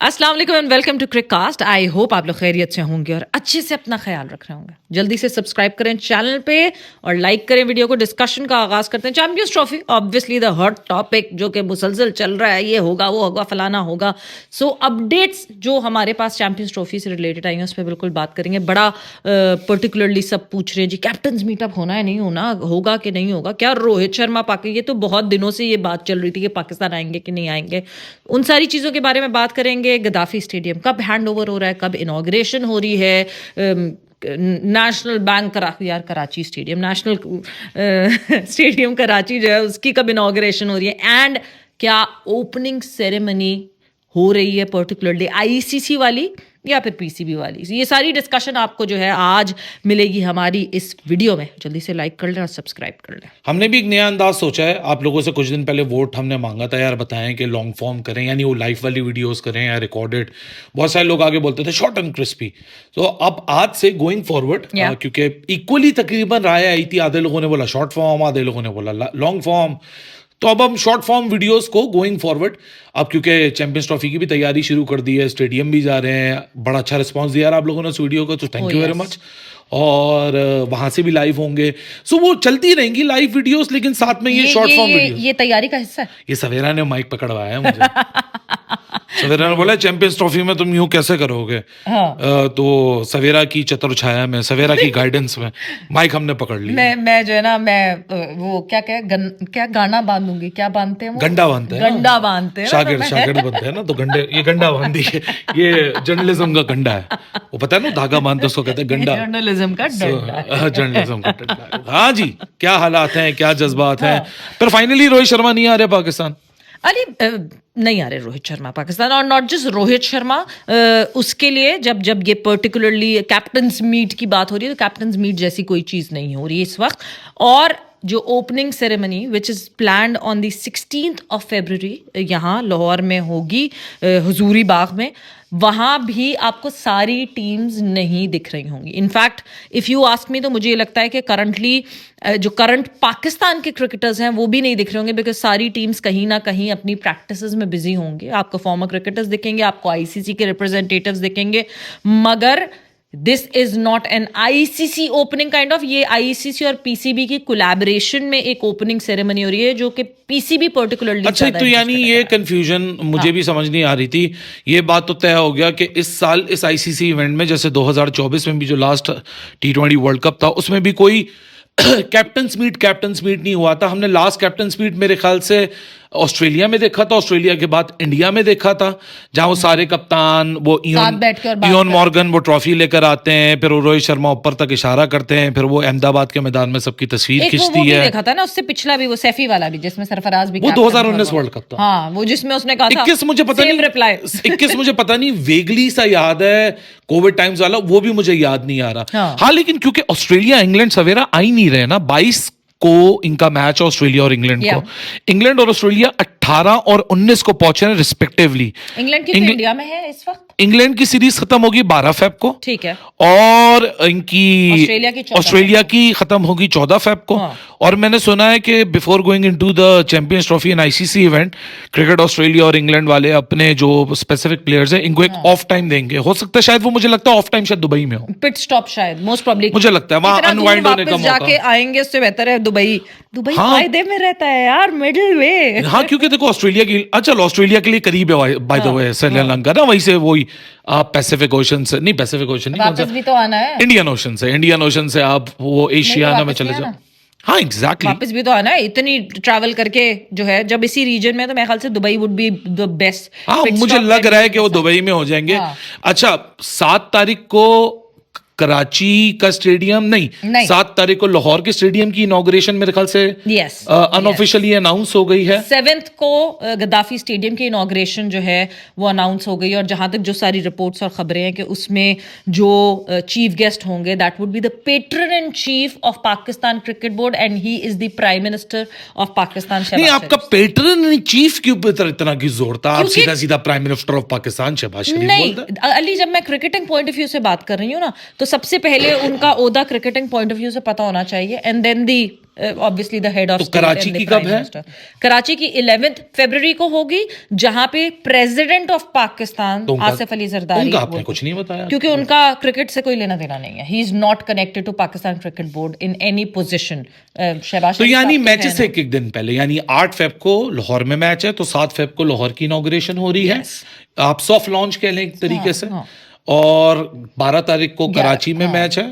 अस्सलाम वालेकुम and welcome to Crickcast. I hope आप लोग खैरियत से होंगे और अच्छे से अपना ख्याल रख रहे होंगे। जल्दी से सब्सक्राइब करें चैनल पे और लाइक करें वीडियो को। डिस्कशन का आगाज करते हैं। Champions trophy obviously the hot topic जो कि मुसलसल चल रहा है, ये होगा वो होगा फलाना होगा। सो अपडेट्स जो हमारे पास चैंपियंस ट्रॉफी से रिलेटेड आई हैं उस पर बिल्कुल बात करेंगे। बड़ा पर्टिकुलरली सब पूछ रहे हैं जी कैप्टन्स मीटअप होना है नहीं होना, होगा कि नहीं होगा, क्या रोहित शर्मा ये तो बहुत दिनों से ये बात चल रही थी कि पाकिस्तान आएंगे कि नहीं आएंगे। उन सारी चीज़ों के बारे में बात करेंगे। गद्दाफी स्टेडियम कब हैंड ओवर हो रहा है, कब इनॉग्रेशन हो रही है, national bank Karachi stadium, national stadium Karachi जो है उसकी कब इनॉग्रेशन हो रही है, एंड क्या ओपनिंग सेरेमनी हो रही है पर्टिकुलरली आईसीसी वाली या फिर पीसीबी वाली। ये सारी डिस्कशन आपको जो है आज मिलेगी हमारी इस वीडियो में। जल्दी से लाइक कर लें और सब्सक्राइब कर लें। हमने भी एक नया अंदाज सोचा है। आप लोगों से कुछ दिन पहले वोट हमने मांगा था, यार बताएं कि लॉन्ग फॉर्म करें यानी वो लाइव वाली वीडियोस करें या रिकॉर्डेड। बहुत सारे लोग आगे बोलते थे शॉर्ट एंड क्रिस्पी। तो अब आज से गोइंग फॉरवर्ड क्योंकि इक्वली तकरीबन राय आई थी, आधे लोगों ने बोला शॉर्ट फॉर्म, आधे लोगों ने बोला लॉन्ग फॉर्म, तो अब हम शॉर्ट फॉर्म वीडियोस को गोइंग फॉरवर्ड, अब क्योंकि चैंपियंस ट्रॉफी की भी तैयारी शुरू कर दी है, स्टेडियम भी जा रहे हैं, बड़ा अच्छा रिस्पांस दिया आप लोगों ने उस वीडियो को, तो थैंक यू वेरी मच। और वहां से भी लाइव होंगे, सो वो चलती रहेंगी लाइव वीडियोस, लेकिन साथ में ये शॉर्ट फॉर्म वीडियो ये तैयारी का हिस्सा है। ये सवेरा ने माइक पकड़वाया है मुझे। सवेरा ने बोला चैंपियंस ट्रॉफी में तुम यूं कैसे करोगे। हाँ। तो सवेरा की चतुर छाया में, सवेरा की गाइडेंस में माइक हमने पकड़ लिया। मैं जो है ना, मैं वो क्या गाना बांधूंगी, क्या बांधते हैं वो, गंडा बांधते हैं, गंडा बांधते हैं, शागिर्द बनते हैं ना, तो गंडे, ये गंडा बांधी है, ये जर्नलिज्म का गंडा है, वो पता है ना, धागा बांधते उसको कहते हैं गंडा, जर्नलिज्म का जर्नलिज्म का डंडा। हाँ जी, क्या हालात हैं, क्या जज्बात हैं। पर फाइनली रोहित शर्मा नहीं आ रहे पाकिस्तान। अरे नहीं आ रहे रोहित शर्मा पाकिस्तान, और नॉट जस्ट रोहित शर्मा, उसके लिए जब ये पर्टिकुलरली कैप्टन्स मीट की बात हो रही है तो कैप्टन्स मीट जैसी कोई चीज़ नहीं हो रही है इस वक्त। और जो opening ceremony which is planned on the 16th of February यहाँ लाहौर में होगी, हुजूरी बाग में, वहाँ भी आपको सारी टीम्स नहीं दिख रही होंगी। In fact if you ask me तो मुझे ये लगता है कि करंटली जो करंट पाकिस्तान के क्रिकेटर्स हैं वो भी नहीं दिख रहे होंगे, बिकॉज सारी टीम्स कहीं ना कहीं अपनी प्रैक्टिसेस में बिजी होंगे। आपको फॉर्मर क्रिकेटर्स दिखेंगे, आपको आईसीसी के रिप्रेजेंटेटिव्स दिखेंगे, मगर this is not an ICC opening kind of. ये आईसीसी और पीसीबी की कोलैबोरेशन में एक ओपनिंग सेरेमनी हो रही है जो कि पीसीबी पर्टिकुलरली। अच्छा, तो यानी ये कंफ्यूजन मुझे भी समझ नहीं आ रही थी। ये बात तो तय हो गया कि इस साल इस आईसीसी इवेंट में, जैसे 2024 में भी जो लास्ट T20 वर्ल्ड कप था, उसमें भी कोई कैप्टन्स मीट नहीं हुआ था। हमने लास्ट कैप्टन्स मीट मेरे ख्याल से ऑस्ट्रेलिया में देखा था, ऑस्ट्रेलिया के बाद इंडिया में देखा था, जहां वो सारे कप्तान, वो इयोन मॉर्गन वो ट्रॉफी लेकर आते हैं, फिर वो रोहित शर्मा ऊपर तक इशारा करते हैं, फिर वो अहमदाबाद के मैदान में सबकी तस्वीर खींचती है। देखा था ना, उससे पिछला भी वो सैफी वाला भी जिसमें सरफराज भी, वो 2019 वर्ल्ड कप था। हाँ, वो जिसमें उसने कहा था 21 मुझे पता नहीं वेगली सा याद है, कोविड टाइम्स वाला, वो भी मुझे याद नहीं आ रहा। हाँ, लेकिन क्योंकि ऑस्ट्रेलिया इंग्लैंड सवेरा आ ही नहीं रहे ना, 22 को इनका मैच ऑस्ट्रेलिया और इंग्लैंड को, इंग्लैंड और ऑस्ट्रेलिया 18 और 19 को पहुंचे हैं रिस्पेक्टिवली। इंग्लैंड की इंडिया में है इस वक्त। इंग्लैंड की सीरीज खत्म होगी 12 फेब को, ठीक है, और इनकी ऑस्ट्रेलिया की खत्म होगी 14 फेब को। हाँ। और मैंने सुना है कि before going into the champions trophy and ICC event, cricket Australia और इंग्लैंड वाले अपने जो स्पेसिफिक प्लेयर्स हैं इनको एक ऑफ टाइम देंगे। हो सकता है शायद वो, मुझे लगता है ऑफ टाइम शायद दुबई में हो, पिट स्टॉप शायद, मोस्ट प्रोबेबली मुझे लगता है वहां अनवाइंड होने का मौका जाके आएंगे, उससे बेहतर है दुबई। फायदे में रहता है यार, मिडिल वे। हाँ, क्योंकि देखो ऑस्ट्रेलिया की, अच्छा ऑस्ट्रेलिया के लिए करीब है बाय द वे श्रीलंका ना, वहीं से वही आप पैसिफिक ओशन से, नहीं पैसिफिक ओशन नहीं, वापस भी तो आना है, इंडियन ओशन से आप वो एशियाना में चले जाओ। हाँ एग्जैक्टली, वापस भी तो आना है, इतनी ट्रैवल करके जो है, जब इसी रीजन में, तो मेरे ख्याल से Dubai would be the best. हाँ, मुझे लग रहा है कि वो दुबई में हो जाएंगे। अच्छा, 7 तारीख को कराची का स्टेडियम नहीं, 7 तारीख को लाहौर के स्टेडियम की इनॉग्रेशन मेरे ख्याल से अनऑफिशियली अनाउंस हो गई है। 7th को गद्दाफी स्टेडियम की इनॉग्रेशन जो है वो अनाउंस हो गई, और जहां तक जो सारी रिपोर्ट्स और खबरें हैं कि उसमें जो चीफ गेस्ट होंगे that would be the patron in chief of Pakistan cricket board, and he is the prime minister of Pakistan. नहीं, आपका पेट्रन इन चीफ के ऊपर इतना की जोर था, आप सीधा सीधा prime minister of Pakistan Shahbaz Sharif बोल रहे। अली, जब मैं क्रिकेटिंग पॉइंट ऑफ व्यू से बात कर रही हूँ ना, तो सबसे पहले उनका ओहदा क्रिकेटिंग पॉइंट ऑफ व्यू से पता होना चाहिए, and then the obviously the head of तो कराची की कब है? कराची की 11th फरवरी को होगी, जहां पे प्रेसिडेंट ऑफ पाकिस्तान आसिफ अली जरदारी, उनका आपने कुछ नहीं बताया, क्योंकि उनका क्रिकेट से कोई लेना देना नहीं है, he is not connected to Pakistan cricket board in any position. Shahbaz तो यानी मैचेस एक एक दिन पहले, यानी 8 फेब को लाहौर में मैच है, तो 7 फेब को लाहौर की इनॉग्रेशन हो रही है, आप सॉफ्ट लॉन्च कह लें एक तरीके से, और 12 तारीख को कराची में मैच है,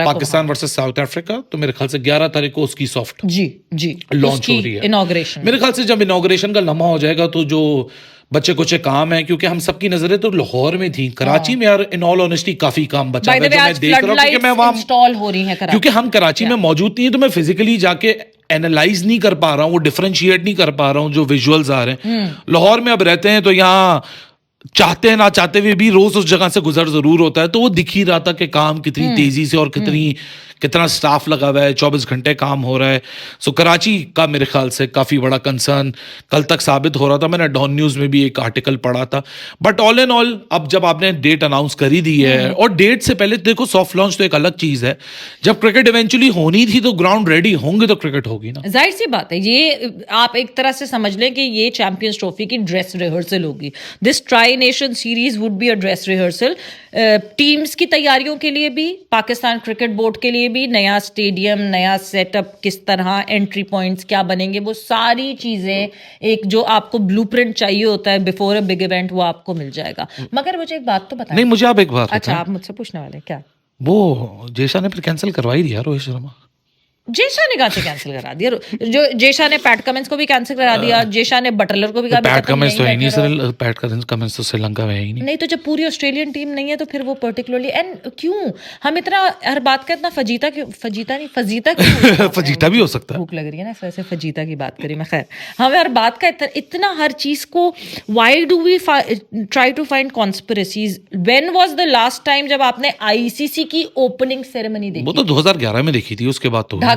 पाकिस्तान वर्सेस साउथ अफ्रीका, तो मेरे ख्याल से 11 तारीख को उसकी सॉफ्ट जी लॉन्च हो रही है, इनॉग्रेशन। मेरे ख्याल से जब इनॉग्रेशन का लम्हा हो जाएगा तो जो बच्चे कुछ काम है, क्योंकि हम सबकी नजरें तो लाहौर में थी, कराची में यार इन ऑल ऑनेस्टी काफी काम बचा है, जो मैं देख रहा हूँ, क्योंकि मैं वहां इंस्टॉल हो रही है, क्योंकि हम कराची में मौजूद नहीं है, तो मैं फिजिकली जाके एनालाइज नहीं कर पा रहा हूँ, वो डिफरेंशिएट नहीं कर पा रहा हूँ जो विजुअल्स आ रहे हैं। लाहौर में अब रहते हैं तो यहाँ चाहते हैं ना चाहते हुए भी रोज उस जगह से गुजर जरूर होता है, तो वो दिख ही रहा था कि काम कितनी तेजी से और कितना स्टाफ लगा हुआ है, 24 घंटे काम हो रहा है। सो कराची का मेरे ख्याल से काफी बड़ा कंसर्न कल तक साबित हो रहा था, मैंने डॉन न्यूज में भी एक आर्टिकल पढ़ा था। बट ऑल एंड ऑल अब जब आपने डेट अनाउंस करी दी है, और डेट से पहले देखो सॉफ्ट लॉन्च तो एक अलग चीज है, जब क्रिकेट इवेंचुअली होनी थी तो ग्राउंड रेडी होंगे तो क्रिकेट होगी ना, जाहिर सी बात है। ये आप एक तरह से समझ लें कि ये चैंपियंस ट्रॉफी की ड्रेस रिहर्सल होगी। This tri nation series would be a dress rehearsal, teams की तैयारियों के लिए भी, पाकिस्तान क्रिकेट बोर्ड के लिए भी, नया स्टेडियम, नया सेटअप, किस तरह एंट्री पॉइंट्स क्या बनेंगे, वो सारी चीजें, एक जो आपको ब्लूप्रिंट चाहिए होता है बिफोर अ बिग इवेंट, वो आपको मिल जाएगा। मगर मुझे एक बात तो बताएं। नहीं, मुझे आप एक बात अच्छा, आप मुझसे पूछने वाले क्या? वो जेशा ने फिर कैंसिल करवा ही दिया रोहित शर्मा। जेशा ने कहाँ से कैंसिल करा दिया? जो जेशा ने पैट कमिंस को भी कैंसिल करा दिया, जेशा ने बटलर को भी कहा पैट कमिंस तो है नहीं सर, पैट कमिंस तो श्रीलंका में है ही नहीं। नहीं, तो जब पूरी ऑस्ट्रेलियन टीम नहीं है तो फिर वो पर्टिकुलरली, एंड क्यों हम इतना हर बात का इतना फजीता क्यों फजीता भी हो सकता है, भूख लग रही है ना, वैसे फजीता की बात करी मैं। खैर, हमें हर बात का इतना हर चीज को, why do we try to find conspiracies? When was the last time जब आपने आईसीसी की ओपनिंग सेरेमनी देखी? वो तो 2011 में देखी थी, उसके बाद तो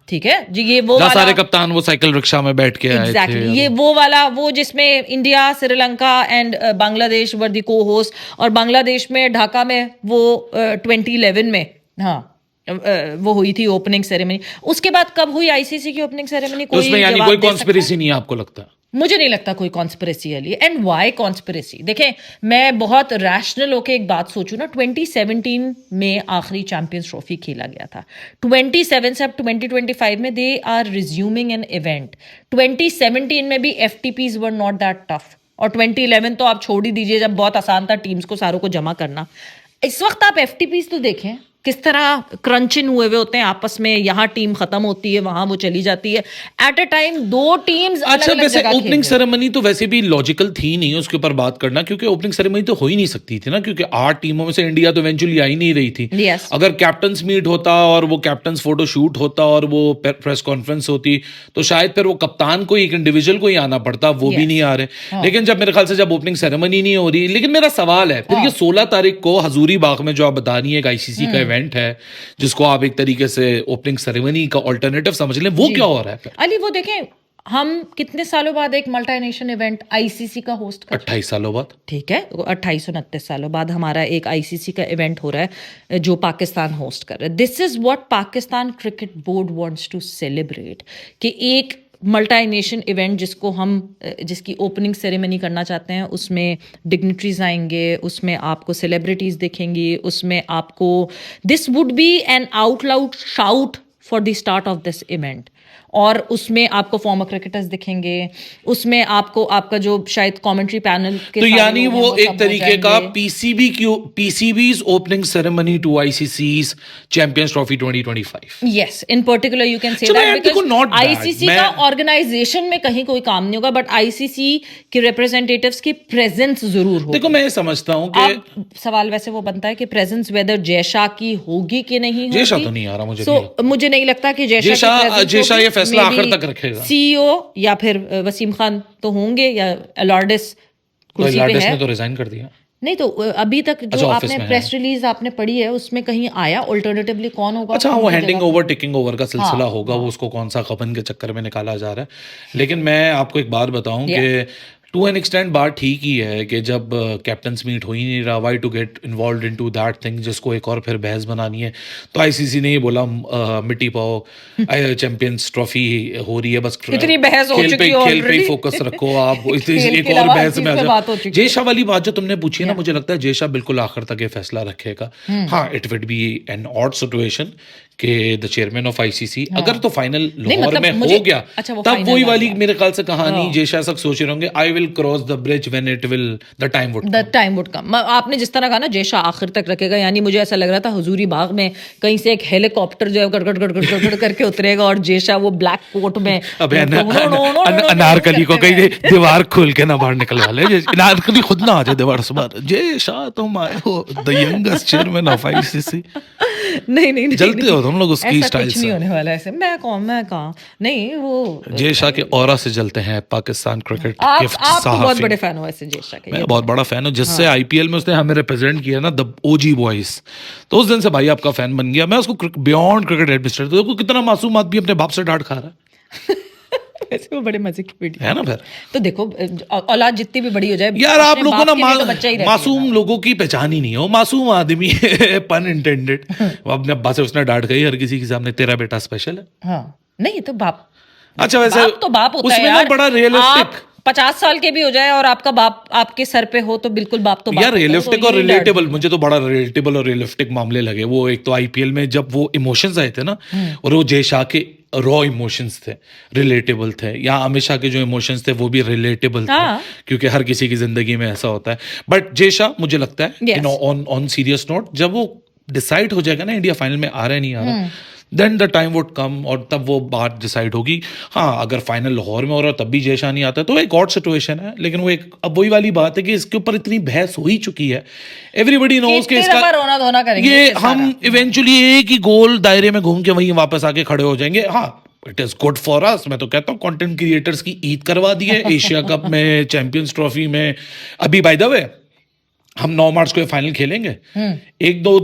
ठीक है जी। ये वो वाला सारे कप्तान वो साइकिल रिक्शा में बैठ के आए थे। ये वो वाला, वो जिसमें India, Sri Lanka and Bangladesh were the को होस्ट, और बांग्लादेश में ढाका में वो 2011 में वो हुई थी ओपनिंग सेरेमनी। उसके बाद कब हुई आईसीसी की ओपनिंग सेरेमनी? तो उसमें यानी कोई कॉन्स्पिरेसी नहीं है आपको लगता? मुझे नहीं लगता कोई कॉन्स्पिरेसी है। And why conspiracy? देखें, मैं बहुत रैशनल होके एक बात सोचूं ना, 2017 में आखिरी चैंपियंस ट्रॉफी खेला गया था, 27 से अब 2025 में they are resuming an event. 2017 में भी FTPs were not that tough, और 2011 तो आप छोड़ ही दीजिए, जब बहुत आसान था टीम्स को सारों को जमा करना। इस वक्त आप एफटीपीज तो देखें किस तरह क्रंचिंग हुए होते हैं आपस में, यहाँ टीम खत्म होती है, वहां वो चली जाती है, एट अ टाइम 2 टीम्स। अच्छा, वैसे ओपनिंग सेरेमनी तो वैसे भी लॉजिकल थी नहीं उसके ऊपर बात करना, क्योंकि ओपनिंग सेरेमनी तो हो ही नहीं सकती थी ना, क्योंकि 8 टीमों में से इंडिया तो इवेंचुअली आ ही नहीं रही थी। अगर कैप्टन्स मीट होता और वो कैप्टन्स फोटो शूट होता और वो प्रेस कॉन्फ्रेंस होती, तो शायद फिर वो कप्तान को, एक इंडिविजुअल को ही आना पड़ता, वो भी नहीं आ रहे। लेकिन जब मेरे ख्याल से जब ओपनिंग सेरेमनी नहीं हो रही, लेकिन मेरा सवाल है फिर ये 16 तारीख को हजूरी बाग में जो आप बता रही है, एक आईसीसी का इवेंट है जिसको आप एक तरीके से ओपनिंग सेरेमनी का अल्टरनेटिव समझ लें, वो क्या हो रहा है? अली, वो देखें, हम कितने सालों बाद एक मल्टी नेशन इवेंट आईसीसी का होस्ट कर, 28 सालों बाद, ठीक है, 28-29 सालों बाद हमारा एक आईसीसी का इवेंट हो रहा है जो पाकिस्तान होस्ट कर रहा है। This is what Pakistan cricket board wants to celebrate, कि एक मल्टी नेशन इवेंट जिसकी ओपनिंग सेरेमनी करना चाहते हैं, उसमें डिग्निटरीज आएंगे, उसमें आपको सेलिब्रिटीज दिखेंगी, उसमें आपको, this would be an out loud shout for the start of this event, और उसमें आपको फॉर्मर क्रिकेटर्स दिखेंगे, उसमें आपको आपका जो शायद कमेंट्री पैनल के, तो यानी वो एक तरीके का PCB's opening ceremony to ICC's champions trophy 2025। Yes, in particular you can say that, because ICC का ऑर्गेनाइजेशन में कहीं कोई काम नहीं होगा, बट आईसीसी के रिप्रेजेंटेटिव्स की प्रेजेंस जरूर होगी। देखो, मैं समझता हूं कि सवाल वैसे वो बनता है कि प्रेजेंस वेदर जयशा की होगी कि नहीं होगी। जयशा तो नहीं आ रहा मुझे, मुझे नहीं लगता कि जयशा ये फैसला आखिर तक रखेगा। सीईओ या फिर वसीम खान तो होंगे, या अलॉर्डिस कुर्सी पे है, ने तो रिजाइन कर दिया। नहीं, तो अभी तक जो आपने प्रेस रिलीज आपने पढ़ी है उसमें कहीं आया अल्टरनेटिवली कौन होगा? अच्छा, वो हैंडिंग ओवर टेकिंग ओवर का सिलसिला होगा, वो उसको कौन सा खबन के चक्कर में निकाला जा रहा है। लेकिन मैं आपको एक बात बताऊं कि टू एन एक्सटेंड बात ठीक ही है कि जब कैप्टन्स मीट हो ही नहीं रहा, why to get involve into that thing जिसको एक और फिर बहस बनानी है। तो आईसीसी ने ही बोला मिट्टी पाओ, चैंपियंस ट्रॉफी हो रही है, बस इतनी बहस हो खेल चुकी है पे ही already। फोकस रखो आप। खेल एक के और अलावा हर बहस चीज़ में आ पे जाओ। बात हो चुकी है। जय शाह वाली बात जो तुमने पूछी है ना, मुझे लगता है जय शाह बिल्कुल आखिर तक ये फैसला रखेगा। हाँ, it would be an odd situation कि द चेयरमैन ऑफ आईसीसी अगर तो फाइनल लाहौर मतलब में मुझे- हो गया, अच्छा, वो तब final वही आ वाली गया। मेरे ख्याल से कहानी जय शाह तक सोच रहे होंगे, I will cross the bridge when it will the time would the time would कम। आपने जिस तरह कहा ना जय शाह आखिर तक रखेगा, यानी मुझे ऐसा लग रहा था हुजूरी बाग में कहीं से एक हेलीकॉप्टर जो है गड़गड़ गड़गड़ गड़गड़ करके उतरेगा और जय शाह वो ब्लैक कोट में अबे अनारकली को कहीं दीवार खोल के ना बाहर निकलवा ले, अनारकली खुद ना आ जाए दीवार से बाहर, जय शाह तुम आए हो, the youngest chairman of ICC. नहीं नहीं जलते हो तुम लोग उसकी ऐसा स्टाइल कुछ नहीं से। होने वाला ऐसे। मैं कहाँ नहीं, वो जय शाह के ऑरा से जलते हैं पाकिस्तान क्रिकेट आप गिफ्ट तो बहुत सहाफी। बड़े फैन हो ऐसे जय शाह के। मैं बहुत बड़ा फैन हूँ, जिससे आईपीएल में उसने हमें रिप्रेजेंट किया ना, द ओजी बॉयज, तो उस दिन से भाई आपका फैन बन गया मैं। उसको बियॉन्ड क्रिकेट एडमिनिस्ट्रेटर, देखो कितना मासूम आदमी अपने बाप से डांट खा रहा है वैसे वो बड़े मजे की वीडियो है ना। फिर तो देखो औलाद जितनी भी बड़ी हो जाए यार आप अपने लोगों बाप ना के लिए तो बच्चा ही रहता है मासूम लोगों की पहचान ही नहीं है, वो मासूम आदमी है पन इंटेंडेड। वो अपने अब्बा से उसने डांट गई हर किसी के सामने, तेरा बेटा स्पेशल है। हाँ नहीं तो बाप, अच्छा वैसे बाप तो बाप होता है उसमें ना यार। बड़ा रियलिस्टिक, आप 50 साल के भी हो जाए और आपका बाप आपके सर पे हो तो बिल्कुल बाप तो बाप यार होता है। रियलिस्टिक तो और ये रिलेटेबल, मुझे तो बड़ा रिलेटेबल और रियलिस्टिक मामले लगे। वो एक तो आईपीएल में जब वो इमोशंस आए थे ना, और वो जय शाह के रॉ इमोशंस थे, रिलेटेबल थे। या अमित शाह के जो इमोशंस थे वो भी रिलेटेबल थे, हाँ। क्योंकि हर किसी की जिंदगी में ऐसा होता है। बट जय शाह मुझे लगता है Yes. ऑन सीरियस नोट, जब वो डिसाइड हो जाएगा ना इंडिया फाइनल में आ रहा है नहीं आ रहा, then the time would come, और तब वो बात डिसाइड होगी। हाँ, अगर फाइनल लाहौर में हो रहा तब भी जय शाह नहीं आता तो एक और सिचुएशन है। लेकिन वो एक अब वही वाली बात है कि इसके ऊपर इतनी बहस हो ही चुकी है, एवरीबडी नोज कि कितने दफा रोना धोना करेंगे ये इसके हम सारा। इवेंचुअली एक ही गोल दायरे में घूम के वहीं वापस आके खड़े हो जाएंगे। हाँ, it is good for us. मैं तो कहता हूँ कंटेंट क्रिएटर्स की ईद करवा दी है एशिया कप में, चैंपियंस ट्रॉफी में। अभी बाय द वे हम 9 मार्च को ये फाइनल खेलेंगे, एक दो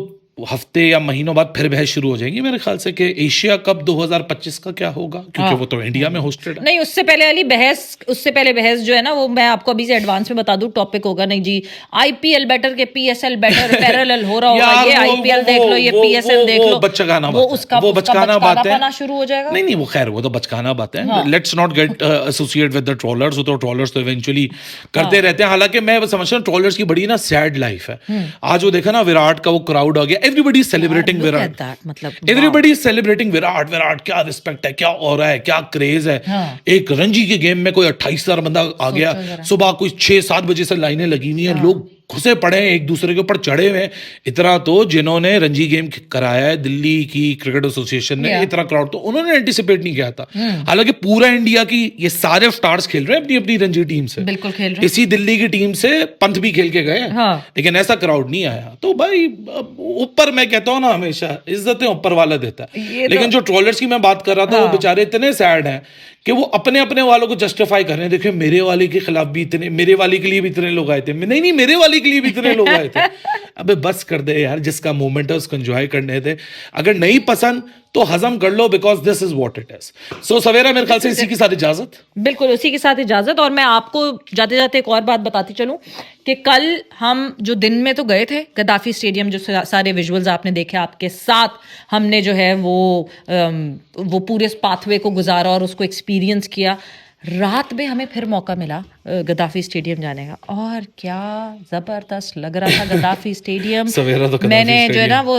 हफ्ते या महीनों बाद फिर बहस शुरू हो जाएंगी मेरे ख्याल से कि एशिया कप 2025 का क्या होगा, क्योंकि वो तो इंडिया में होस्टेड है। नहीं उससे पहले वाली बहस, उससे पहले बहस जो है ना वो मैं आपको अभी से एडवांस में बता दूं टॉपिक होगा। नहीं जी, आईपीएल बेटर के पीएसएल बेटर पैरेलल हो रहा होगा, यार ये आईपीएल देख लो, ये पीएसएल देख लो, बचकाना वो बात है। उसका वो बचकाना बात है, बचकानापना शुरू हो जाएगा। नहीं वो खैर वो तो बचकाना बात है। Let's not gate associate with the trollers. तो ट्रोलर्स तो इवेंचुअली करते रहते हैं। हालांकि मैं समझता हूँ ट्रोलर्स की बड़ी ना सैड लाइफ है। आज वो देखा ना विराट का वो क्राउड आ गया, एवरीबडी सेलिब्रेटिंग विराट, मतलब everybody is celebrating Virat. Virat क्या रिस्पेक्ट है, क्या हो रहा है, क्या क्रेज है। एक रणजी के गेम में कोई 28,000 बंदा आ गया, सुबह कोई 6-7 बजे से लाइनें लगी हुई हैं, लोग घुसे पड़े हैं, एक दूसरे के ऊपर चढ़े हुए हैं। इतना तो जिन्होंने रणजी गेम कराया है दिल्ली की क्रिकेट एसोसिएशन ने, इतना क्राउड तो उन्होंने एंटिसिपेट नहीं किया था। हालांकि पूरा इंडिया की ये सारे स्टार्स खेल रहे हैं अपनी अपनी रणजी टीम से, बिल्कुल खेल रहे हैं। इसी दिल्ली की टीम से पंत भी खेल के गए हैं, लेकिन ऐसा क्राउड नहीं आया। तो भाई ऊपर मैं कहता हूँ ना, हमेशा इज्जतें ऊपर वाला देता है। लेकिन जो ट्रोलर्स की मैं बात कर रहा था, वो बेचारे इतने सैड हैं कि वो अपने अपने वालों को जस्टिफाई कर रहे हैं। देखिए मेरे वाले के खिलाफ भी इतने, मेरे वाले के लिए भी इतने लोग आए थे, नहीं मेरे वाले के लिए भी इतने लोग आए थे। अबे बस कर दे यार, जिसका मोमेंट है उसको एंजॉय करने दे। अगर नहीं पसंद तो हजम कर लो, because this is what it is. So Savera मेरे ख्याल से इसी के साथ इजाजत, बिल्कुल उसी के साथ इजाजत। और मैं आपको जाते जाते एक और बात बताती चलूं कि कल हम जो दिन में तो गए थे गद्दाफी स्टेडियम, जो सारे विजुअल्स आपने देखे, आपके साथ हमने जो है वो पूरे पाथवे को गुजारा और उसको एक्सपीरियंस किया। रात में हमें फिर मौका मिला गद्दाफी स्टेडियम जाने का, और क्या जबरदस्त लग रहा था गद्दाफी स्टेडियम। सवेरा तो मैंने जो है ना वो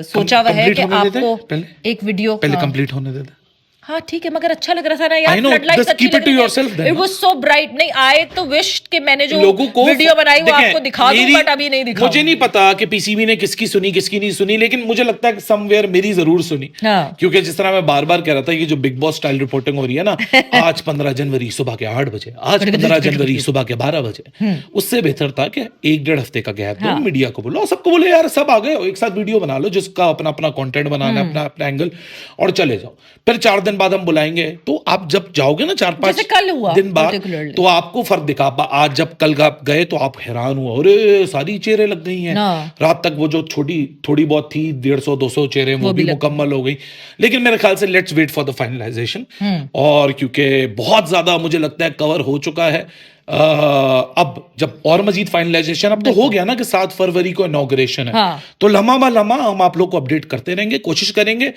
सोचा हुआ है कि आपको एक वीडियो पहले कंप्लीट होने देते। हाँ ठीक है, मगर अच्छा लग रहा था ना यार, I know, फ्लडलाइट्स just अच्छी keep it लग to रही yourself थी। then, It was so bright। नहीं, I तो wish कि मैंने जो लोगों को वीडियो बनाई वो देखें, आपको दिखा दूं, बट अभी नहीं दिखा। मुझे नहीं पता कि पीसीबी ने किसकी सुनी किसकी नहीं सुनी, लेकिन मुझे लगता है कि समवेयर मेरी जरूर सुनी। हाँ। क्योंकि जिस तरह मैं बार बार कह रहा था, ये जो बिग बॉस स्टाइल रिपोर्टिंग हो रही है ना, आज 15 जनवरी सुबह के 8 बजे, आज 15 जनवरी सुबह के 12 बजे, उससे बेहतर था कि 1-1.5 हफ्ते का गैप दो, मीडिया को बोलो, सबको बोले यार सब आ गए हो, एक साथ वीडियो बना लो, जिसका अपना अपना कंटेंट बनाना है, अपना अपना एंगल, और चले जाओ। फिर 4 दिन बाद हम बुलाएंगे, तो आप जब जाओगे ना 4-5 दिन बाद, तो आपको फर्क दिखा। आज जब कल आप गए तो आप हैरान हुआ, अरे सारी चेहरे लग गई हैं। रात तक वो जो थोड़ी बहुत थी 150-200 चेहरे, वो भी मुकम्मल हो गई। लेकिन मेरे ख्याल से let's wait for the finalization. और क्योंकि बहुत ज्यादा मुझे लगता है कवर हो चुका है, अब जब और मजीद फाइनलाइजेशन अब तो हो गया ना कि 7 फरवरी को इनॉग्रेशन है, हाँ। तो लम्हा बा लम्हा हम आप लोग को अपडेट करते रहेंगे, कोशिश करेंगे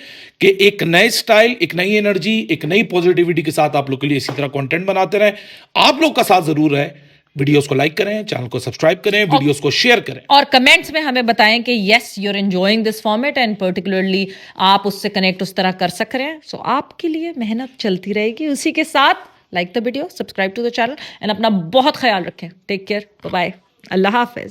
कि एक नए स्टाइल, एक नई एनर्जी, एक नई पॉजिटिविटी के साथ आप लोग के लिए इसी तरह कंटेंट बनाते रहें। आप लोग का साथ जरूर है। वीडियोस को लाइक करें, चैनल को सब्सक्राइब करें, वीडियोस को शेयर करें और कमेंट्स में हमें बताएं कि yes you are enjoying this format and particularly आप उससे कनेक्ट उस तरह कर सक रहे हैं। सो आपके लिए मेहनत चलती रहेगी। उसी के साथ like the video, subscribe to the channel and अपना बहुत ख्याल रखें। टेक केयर, बाय बाय, अल्लाह हाफिज।